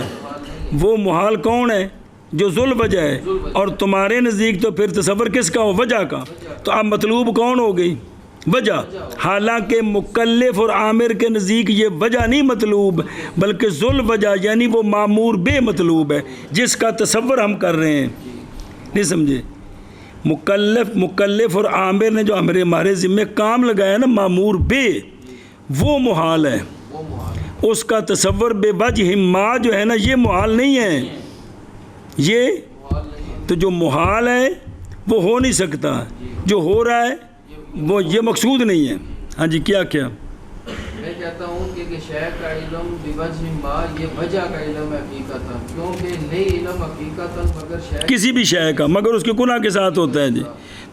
وہ محال کون ہے؟ جو ذل وجہ ہے، اور تمہارے نزدیک تو پھر تصور کس کا ہو؟ وجہ کا۔ تو اب مطلوب کون ہو گئی؟ وجہ۔ حالانکہ مکلف اور عامر کے نزدیک یہ وجہ نہیں مطلوب، بلکہ ذل وجہ یعنی وہ معمور بے مطلوب ہے، جس کا تصور ہم کر رہے ہیں۔ نہیں سمجھے؟ مکلف اور عامر نے جو ہمارے ذمہ کام لگایا نا معمور بے، وہ محال ہے، اس کا تصور بے وجہ ما جو ہے نا یہ محال نہیں ہے، یہ تو جو محال ہے وہ ہو نہیں سکتا، جو ہو رہا ہے وہ یہ مقصود نہیں ہے۔ ہاں جی کیا میں کہتا ہوں کہ شے کا علم بوجہ ما یہ وجہ کا علم ہے حقیقتاً، کیونکہ نہیں علم حقیقتاً مگر شے کسی بھی شے کا مگر اس کے گناہ کے ساتھ ہوتا ہے جی۔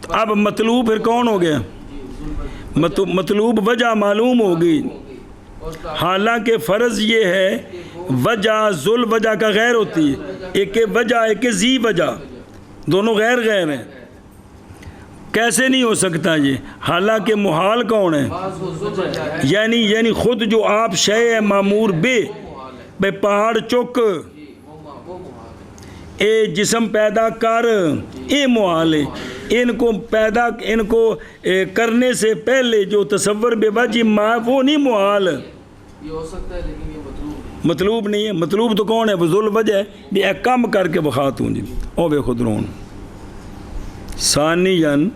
تو اب مطلوب پھر کون ہو گیا؟ مطلوب وجہ معلوم ہوگی، حالانکہ فرض یہ ہے وجہ ذل وجہ کا غیر ہوتی ہے، ایک وجہ ایک ذی وجہ، دونوں غیر غیر ہیں، کیسے نہیں ہو سکتا یہ؟ حالانکہ محال کون ہے؟ یعنی خود جو آپ شے ہے معمور بے پہاڑ چک، اے جسم پیدا کر، اے محال ہے۔ ان کو کرنے سے پہلے جو تصور بے وجہ ما وہ نہیں محال، یہ ہو سکتا ہے لیکن یہ مطلوب نہیں ہے۔ مطلوب تو کون ہے؟ وہ ذل وجہ ہے۔ یہ کم کر کے بخاتوں جی او بے خود رون ثانیاً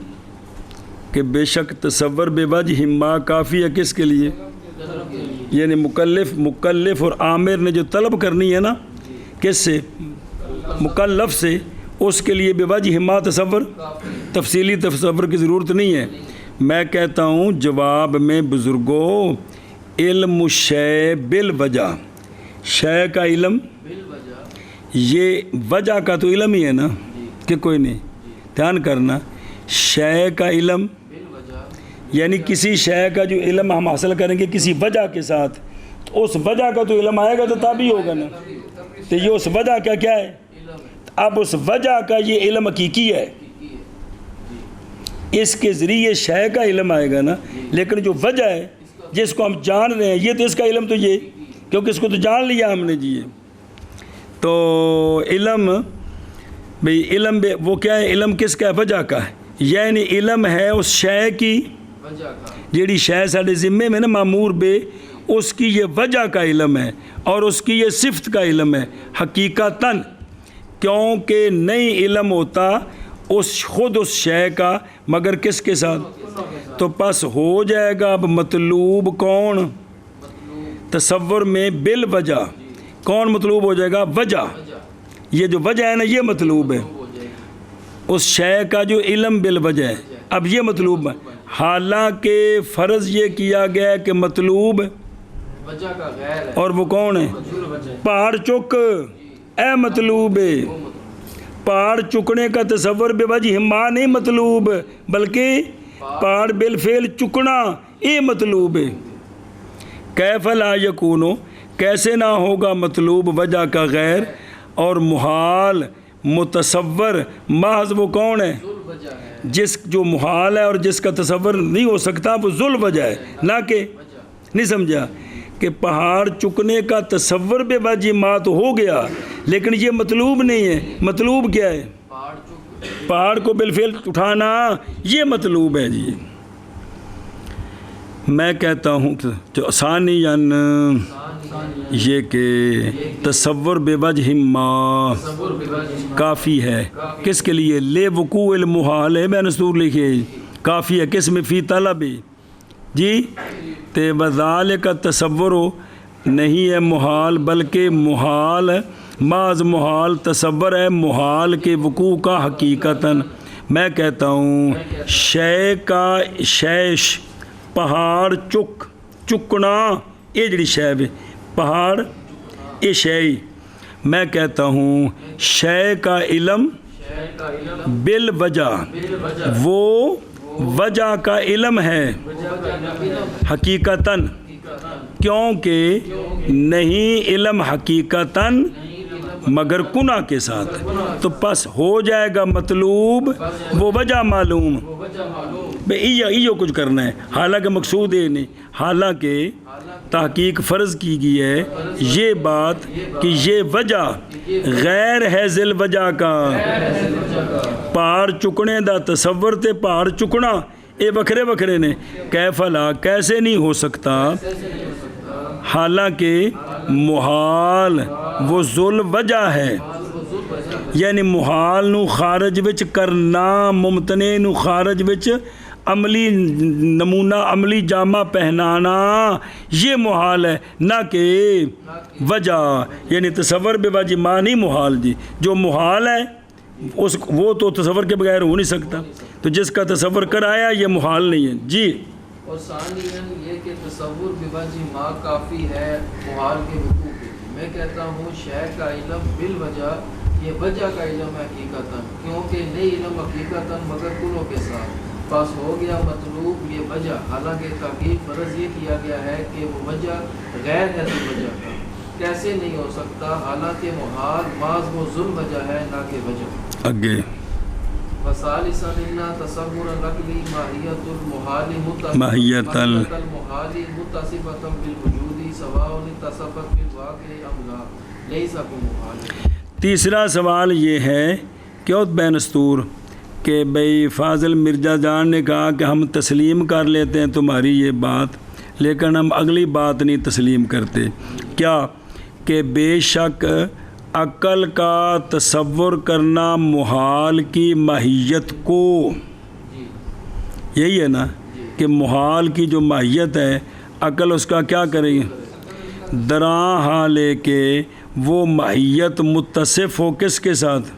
کہ بے شک تصور بے وجہ ما کافی ہے کس کے لیے؟ یعنی مکلف اور عامر نے جو طلب کرنی ہے نا کس سے؟ مکلف سے، اس کے لیے بے وجہ ما تصور، تفصیلی تصور کی ضرورت نہیں ہے۔ میں کہتا ہوں جواب میں بزرگوں، علم الشے بالوجہ، شے کا علم یہ وجہ کا تو علم ہی ہے نا کہ کوئی نہیں، دھیان کرنا، شے کا علم یعنی کسی شے کا جو علم ہم حاصل کریں گے کسی وجہ کے ساتھ، تو اس وجہ کا تو علم آئے گا تو تب ہی ہوگا نا۔ تو یہ اس وجہ کا کیا ہے؟ اب اس وجہ کا یہ علم حقیقی ہے، اس کے ذریعے شے کا علم آئے گا نا، لیکن جو وجہ ہے جس کو ہم جان رہے ہیں یہ تو اس کا علم تو یہ، کیونکہ اس کو تو جان لیا ہم نے جی۔ تو علم بھئی علم وہ کیا ہے؟ علم کس کا ہے؟ وجہ کا ہے، یعنی علم ہے اس شے کی جیڑی شے ساڑھے ذمے میں نا معمور بے، اس کی یہ وجہ کا علم ہے اور اس کی یہ صفت کا علم ہے حقیقتاً، کیونکہ نہیں علم ہوتا خود اس شے کا مگر کس کے ساتھ؟ تو پس ہو جائے گا اب مطلوب کون؟ تصور میں بالوجہ کون مطلوب ہو جائے گا؟ وجہ۔ یہ جو وجہ ہے نا یہ مطلوب ہے، اس شے کا جو علم بالوجہ ہے، اب یہ مطلوب ہے۔ حالانکہ فرض یہ کیا گیا ہے کہ مطلوب وجہ کا غیر ہے، اور وہ کون ہے؟ پہاڑ چک، اے مطلوب ہے۔ پہاڑ چکنے کا تصور بے وجہ ما نہیں مطلوب، بلکہ پہاڑ بالفعل چکنا یہ مطلوب ہے۔ کیف لا یکونو، کیسے نہ ہوگا مطلوب وجہ کا غیر اور محال متصور محض وہ کون ہے؟ جس جو محال ہے اور جس کا تصور نہیں ہو سکتا وہ ذل وجہ ہے، نہ کہ نہیں سمجھا کہ پہاڑ چکنے کا تصور بے وجہ ما تو ہو گیا لیکن یہ مطلوب نہیں ہے۔ مطلوب کیا ہے؟ پہاڑ کو بالفعل اٹھانا یہ مطلوب ہے جی۔ میں کہتا ہوں جو ثانیاً یہ کہ تصور بے وجہ ما کافی ہے کس کے لیے؟ لے وقوع المحال ہے، میں نصور لکھے کافی ہے کس میں؟ فی طلب جی۔ تے وذالک کا تصور نہیں ہے محال بلکہ محال بعض محال تصور ہے محال کے وقوع کا حقیقتاً۔ میں کہتا ہوں شے کا شیش پہاڑ چکنا یہ جڑی شے ہے پہاڑ یہ شے، میں کہتا ہوں شے کا علم بالوجہ وہ وجہ کا علم ہے حقیقتاً، کیونکہ نہیں علم حقیقتاً مگر کنہ کے ساتھ، تو پس ہو جائے گا مطلوب وہ وجہ معلوم بھئی ایو کچھ کرنا ہے، حالانکہ مقصود یہ نہیں، حالانکہ تحقیق فرض کی گئی ہے یہ بات کہ یہ وجہ غیر ہے ذل وجہ کا پہاڑ چکنے دا تصور تے پہاڑ چکنا اے وکھرے وکھرے نے کیفلا کیسے نہیں ہو سکتا حالانکہ محال وہ ذل وجہ ہے یعنی محال نو خارج وچ کرنا ممتنے نو خارج وچ عملی نمونہ عملی جامہ پہنانا یہ محال ہے نہ کہ وجہ یعنی تصور بے وجہ ماں نہیں محال جی جو محال ہے وہ تو تصور کے بغیر ہو نہیں سکتا تو جس کا تصور کرایا یہ محال نہیں ہے جی اور ثانیاً یہ کہ تصور بے وجہ ماں کافی ہے محال کے وقوع کے لیے میں کہتا ہوں شے کا علم بالوجہ یہ وجہ کا علم ہے حقیقتاً کیونکہ نہیں علم حقیقتاً مگر کلوں کے ساتھ پاس ہو گیا مطلوب یہ وجہ حالانکہ تحقیق فرض یہ کیا گیا ہے کہ وہ وجہ غیر ہے ذل وجہ کا کیسے نہیں ہو سکتا حالانکہ محال بعض وہ ذل وجہ ہے نہ کہ وجہ اگے وثالثاً ان تصور العقلی ماہیت المحال ماہیت المحال متصفۃ بالوجود سواء اتصفت بالواقع ام لا لیس بمحال تیسرا سوال یہ ہے کہ بینستور کہ بھئی فاضل مرزا جان نے کہا کہ ہم تسلیم کر لیتے ہیں تمہاری یہ بات لیکن ہم اگلی بات نہیں تسلیم کرتے کیا کہ بے شک عقل کا تصور کرنا محال کی ماہیت کو یہی ہے نا کہ محال کی جو ماہیت ہے عقل اس کا کیا کرے گی دراں ہاں لے کے وہ ماہیت متصف ہو کس کے ساتھ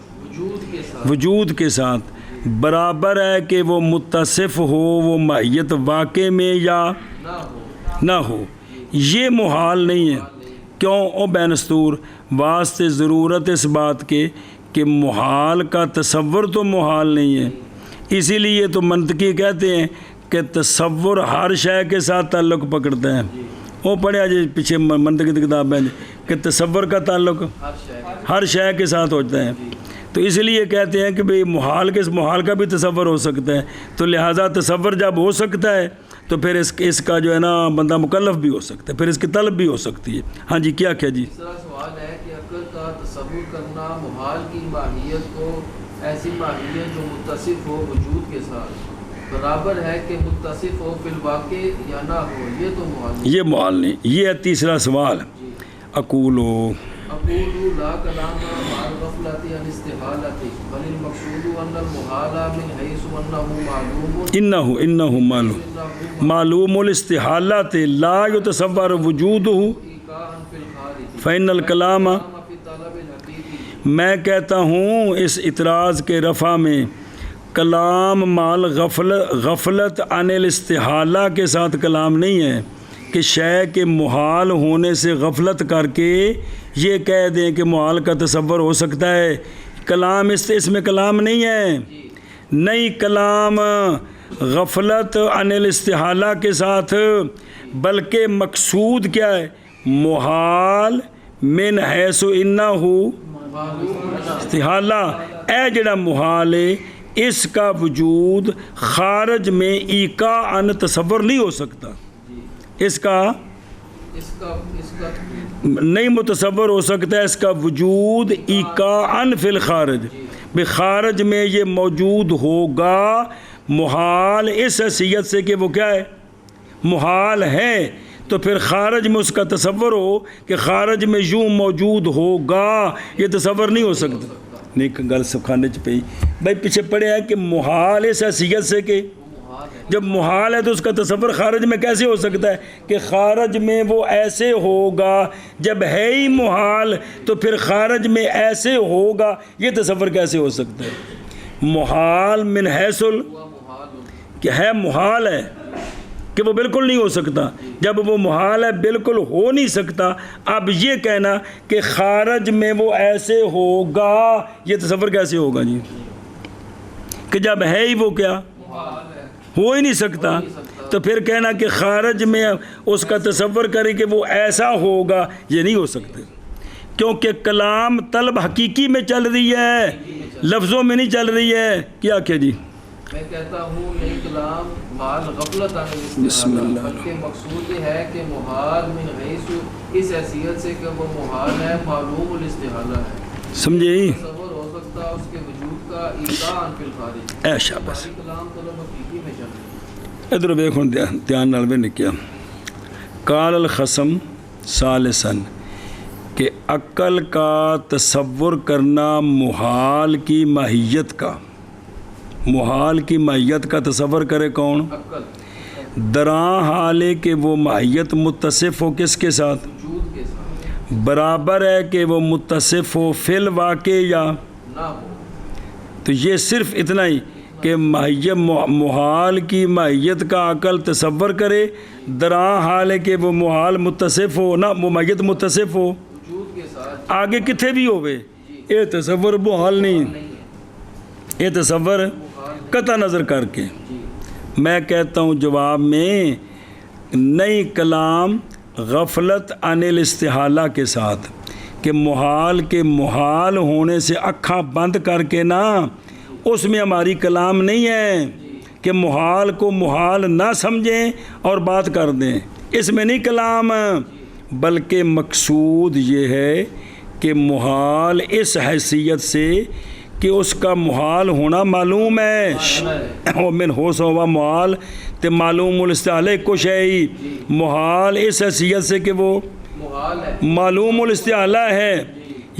وجود کے ساتھ برابر ہے کہ وہ متصف ہو وہ ماہیت واقع میں یا نہ ہو یہ محال نہیں ہے کیوں او بینستور واسطے ضرورت اس بات کے کہ محال کا تصور تو محال نہیں ہے اسی لیے تو منطقی کہتے ہیں کہ تصور ہر شے کے ساتھ تعلق پکڑتا ہے وہ پڑھے جی پیچھے منطقی کی کتاب ہے کہ تصور کا تعلق ہر شے کے ساتھ ہوتا ہے تو اس لیے کہتے ہیں کہ بھئی محال کا بھی تصور ہو سکتا ہے تو لہٰذا تصور جب ہو سکتا ہے تو پھر اس کا جو ہے نا بندہ مکلف بھی ہو سکتا ہے پھر اس کی طلب بھی ہو سکتی ہے ہاں جی کیا جی تیسرا سوال ہے کہ عقل کا تصور کرنا محال کی ماہیت کو ایسی ماہیت جو متصف ہو وجود کے ساتھ برابر ہے کہ متصف ہو فی الواقع یا نہ ہو یہ تو محال نہیں یہ محال نہیں یہ ہے تیسرا سوال اقولو لا کلام مع الغفلۃ عن استحالۃ بل المقصود ان المحال من حيث انه معلوم معلوم الاستحالۃ لا يتصور وجوده فإن الکلام میں کہتا ہوں اس اعتراض کے رفع میں کلام مال غفلت عن الاستحالہ کے ساتھ کلام نہیں ہے کہ شے کے محال ہونے سے غفلت کر کے یہ کہہ دیں کہ محال کا تصور ہو سکتا ہے کلام اس میں کلام نہیں ہے نہیں کلام غفلت عن الاستحالہ کے ساتھ بلکہ مقصود کیا ہے محال من حیث انہ استحالہ اے جڑا محال ہے اس کا وجود خارج میں ایقاع عن تصور نہیں ہو سکتا اس کا نہیں متصور ہو سکتا ہے اس کا وجود ایقاعاً فی الخارج بخارج میں یہ موجود ہوگا محال اس حیثیت سے کہ وہ کیا ہے محال ہے تو پھر خارج میں اس کا تصور ہو کہ خارج میں یوں موجود ہوگا یہ تصور نہیں ہو سکتا نہیں گل سکھانے پہ بھائی پیچھے پڑے ہیں کہ محال اس حیثیت سے کہ جب محال ہے تو اس کا تصور خارج میں کیسے ہو سکتا ہے کہ خارج میں وہ ایسے ہوگا جب ہے ہی محال تو پھر خارج میں ایسے ہوگا یہ تصور کیسے ہو سکتا ہے محال من حیث کہ ہے محال ہے کہ وہ بالکل نہیں ہو سکتا جب وہ محال ہے بالکل ہو نہیں سکتا اب یہ کہنا کہ خارج میں وہ ایسے ہوگا یہ تصور کیسے ہوگا جی کہ جب ہے ہی وہ کیا ہو ہی نہیں سکتا تو پھر کہنا کہ خارج میں اس کا تصور کرے کہ وہ ایسا ہوگا یہ نہیں ہو سکتا کیونکہ کلام طلب حقیقی میں چل رہی ہے لفظوں میں نہیں چل رہی ہے کیا جی میں کہتا ہوں نہیں کلام مال غفلت عن بسم الاستحالہ، اللہ۔ بلکہ مقصود یہ ہے کہ محال من حیث اس حیثیت سے کہ وہ محال ہے، معلوم الاستحالہ ہے، سمجھے؟ تصور ہو سکتا اس کے وجود کا ایقاع فی الخارج۔ اے شاباش، ہماری کلام طلب حقیقی میں چل ادھر دیکھو دھیان نال بھی کیا قال الخصم ثالثاً کہ عقل کا تصور کرنا محال کی ماہیت کا، محال کی ماہیت کا تصور کرے کون؟ عقل دراں حال ہے کہ وہ ماہیت متصف ہو کس کے ساتھ؟ وجود کے ساتھ برابر ہے کہ وہ متصف ہو فی الواقع یا، نہ ہو، تو یہ صرف اتنا ہی کہ ماہیت محال کی ماہیت کا عقل تصور کرے، دراں حال ہے کہ وہ محال متصف ہو نہ، وہ ماہیت متصف ہو وجود کے ساتھ آگے کتنے بھی ہوئے، یہ تصور محال نہیں، نہیں ہے، یہ تصور قطع نظر کر کے۔ جی میں کہتا ہوں جواب میں نئی کلام غفلت عن الاستحالہ کے ساتھ کہ محال کے محال ہونے سے اکھاں بند کر کے نا، اس میں ہماری کلام نہیں ہے کہ محال کو محال نہ سمجھیں اور بات کر دیں، اس میں نہیں کلام، بلکہ مقصود یہ ہے کہ محال اس حیثیت سے کہ اس کا محال ہونا معلوم ہے، او من ہو سوا محال تے معلوم الاستحالہ کچھ ہے ہی، محال اس حیثیت سے کہ وہ محال ہے، معلوم الاستحالہ ہے،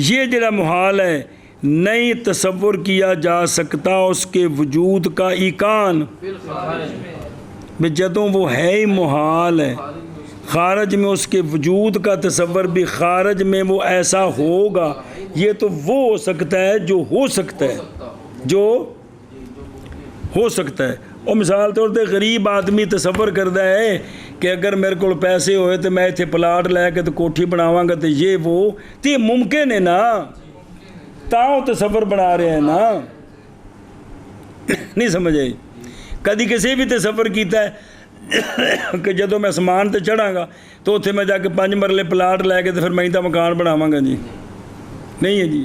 یہ جڑا محال ہے نہیں تصور کیا جا سکتا اس کے وجود کا ایقان، فی الخارج میں بے جدوں وہ ہے ہی محال ہے، خارج میں اس کے وجود کا تصور بھی خارج میں وہ ایسا ہوگا، یہ تو وہ ہو سکتا ہے جو ہو سکتا ہے، جو ہو سکتا ہے۔ اور مثال طور پہ غریب آدمی تصور کرتا ہے کہ اگر میرے کو پیسے ہوئے تو میں اتنے پلاٹ لے کے تو کوٹھی بناواں گا تو یہ وہ، تو یہ ممکن ہے نا، تاؤ تصور بنا رہے ہیں نا، نہیں سمجھے؟ کدی کسی بھی تصور کیتا ہے کہ جدوں میں آسمان تے چڑھاں گا تو اتنے میں جا کے 5 مرلے پلاٹ لے کے تو پھر میں ہی مکان بناواں گا جی، نہیں ہے جی۔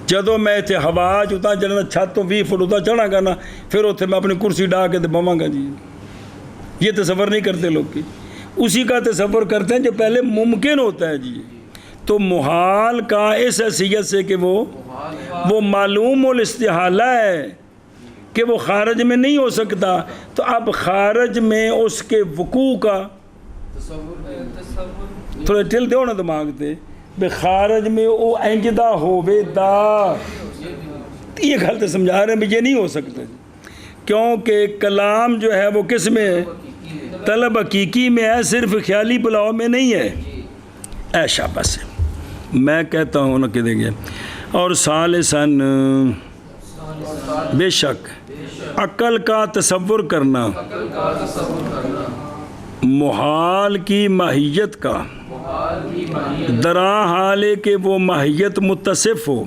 جدوں میں اتنے ہوا چاہ چڑھنا چھت تو 20 فٹ اتنا چڑھاں گا نا، پھر اتنے میں اپنی کرسی ڈا کے تو بواں گا جی، یہ تصور نہیں کرتے لوگ کی، اسی کا تصور کرتے ہیں جو پہلے ممکن ہوتا ہے جی۔ تو محال کا اس حیثیت سے کہ وہ معلوم الاستحالہ ہے کہ وہ خارج میں نہیں ہو سکتا، تو اب خارج میں اس کے وقوع کا تھوڑے ٹھل دیو نا دماغ تے بے خارج میں وہ انجدہ ہووے دا، یہ گل تو سمجھا رہے ہیں بھی یہ نہیں ہو سکتا، کیونکہ کلام جو ہے وہ کس میں ہے؟ طلب حقیقی میں ہے، صرف خیالی پلاؤ میں نہیں ہے۔ اے شاباش، میں کہتا ہوں نا کہ دیکھئے، اور ثالثاً بے شک عقل کا تصور کرنا محال کی ماہیت کا دراں حال ہے کہ وہ ماہیت متصف ہو،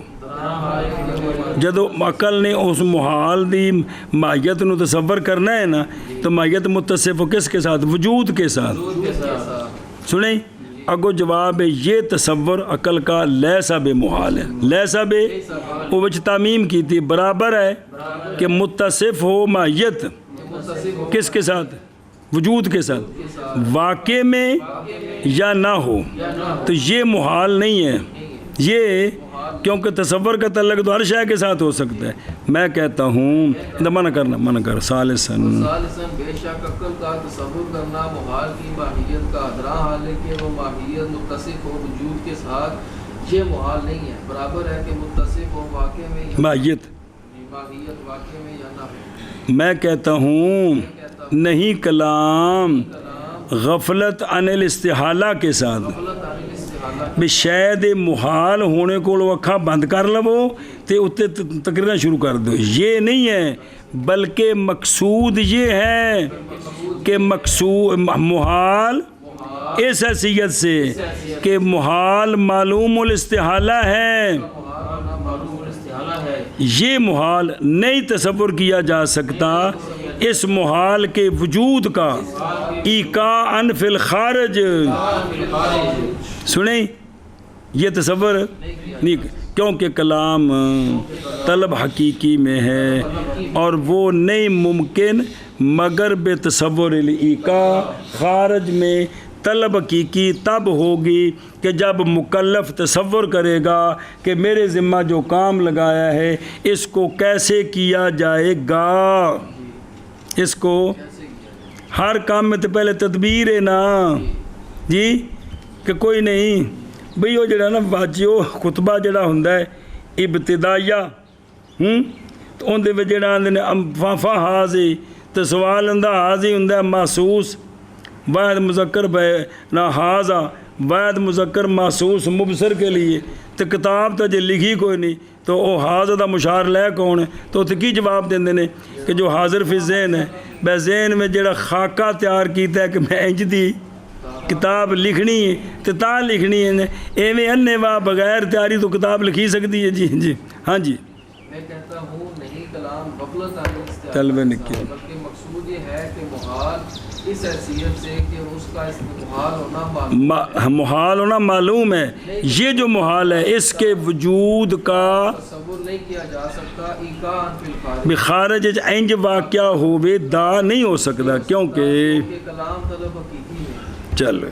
جدو عقل نے اس محال دی ماہیت نو تصور کرنا ہے نا تو ماہیت متصف ہو کس کے ساتھ؟ وجود کے ساتھ۔ سنیں اگو جواب ہے یہ تصور عقل کا لیسا بے محال ہے، لیسا بے وہ وچ تعمیم کی تھی، برابر ہے کہ متصف ہو ماہیت کس کے ساتھ؟ وجود کے ساتھ، واقع میں یا نہ ہو، تو یہ محال نہیں ہے یہ، کیونکہ تصور کا تعلق تو ہر شے کے ساتھ ہو سکتا ہے۔ میں کہتا ہوں منع کر ثالثاً بے شک عقل کا تصور کرنا محال کی ماہیت کا دراں حال ہے کہ وہ ماہیت متصف ہو وجود کے ساتھ، یہ محال نہیں ہے، برابر ہے کہ متصف ہو واقع میں یا ماہیت واقع میں یا نہ ہو۔ میں کہتا ہوں نہیں کلام غفلت عن الاستحالہ کے ساتھ بھی شاید محال ہونے کو اکھا بند کر لو تے اتے تقریریں شروع کر دو، یہ نہیں ہے، بلکہ مقصود یہ ہے کہ مقصود محال اس حیثیت سے کہ محال معلوم الاستحالہ ہے، یہ محال نہیں تصور کیا جا سکتا اس محال کے وجود کا ایقاعً فی الخارج، سنیں یہ تصور نہیں، کیونکہ کلام طلب حقیقی میں ہے، اور وہ نہیں ممکن مگر بے تصور الایقا، خارج میں طلب حقیقی تب ہوگی کہ جب مکلف تصور کرے گا کہ میرے ذمہ جو کام لگایا ہے اس کو کیسے کیا جائے گا، اس کو ہر کام میں تو پہلے تدبیر ہے نا جی، کہ کوئی نہیں بھئی وہ جڑا نا واجیو خطبہ جڑا ہوندا ہے ابتدائیہ تو اندے وچ جڑا آندے نے فا حاضی تو سوال انداز ہی ہوندا ہے محسوس، واحد مذکر نہ حاضہ واحد مذکر محسوس مبصر کے لیے، تو کتاب تو جے لکھی کوئی نہیں تو وہ حاضر دا مشار لے کون ہے، تو اتنے کی جواب دیندے نے کہ جو حاضر فی ذہن ہے، بے ذہن میں جڑا خاکہ تیار کیتا ہے کہ میں انج دی کتاب لکھنی ہے تو تا لکھنی ہے، ایویں انے واہ بغیر تیاری تو کتاب لکھی سکتی ہے جی جی ہاں جی۔ میں کہتا ہوں نہیں کلام غفلت عن استعارہ طلبہ نکی، بلکہ مقصود یہ ہے کہ محال اس حیثیت سے کہ اس کا محال ہونا معلوم، محال ہونا معلوم ہے، یہ جو محال ہے اس کے وجود کا تصور نہیں کیا جا سکتا، ایقاعاً فی الخارج بخارج انج واقعہ ہوئے دا نہیں ہو سکتا، کیونکہ کلام طلب حقیقی ہے۔ چلو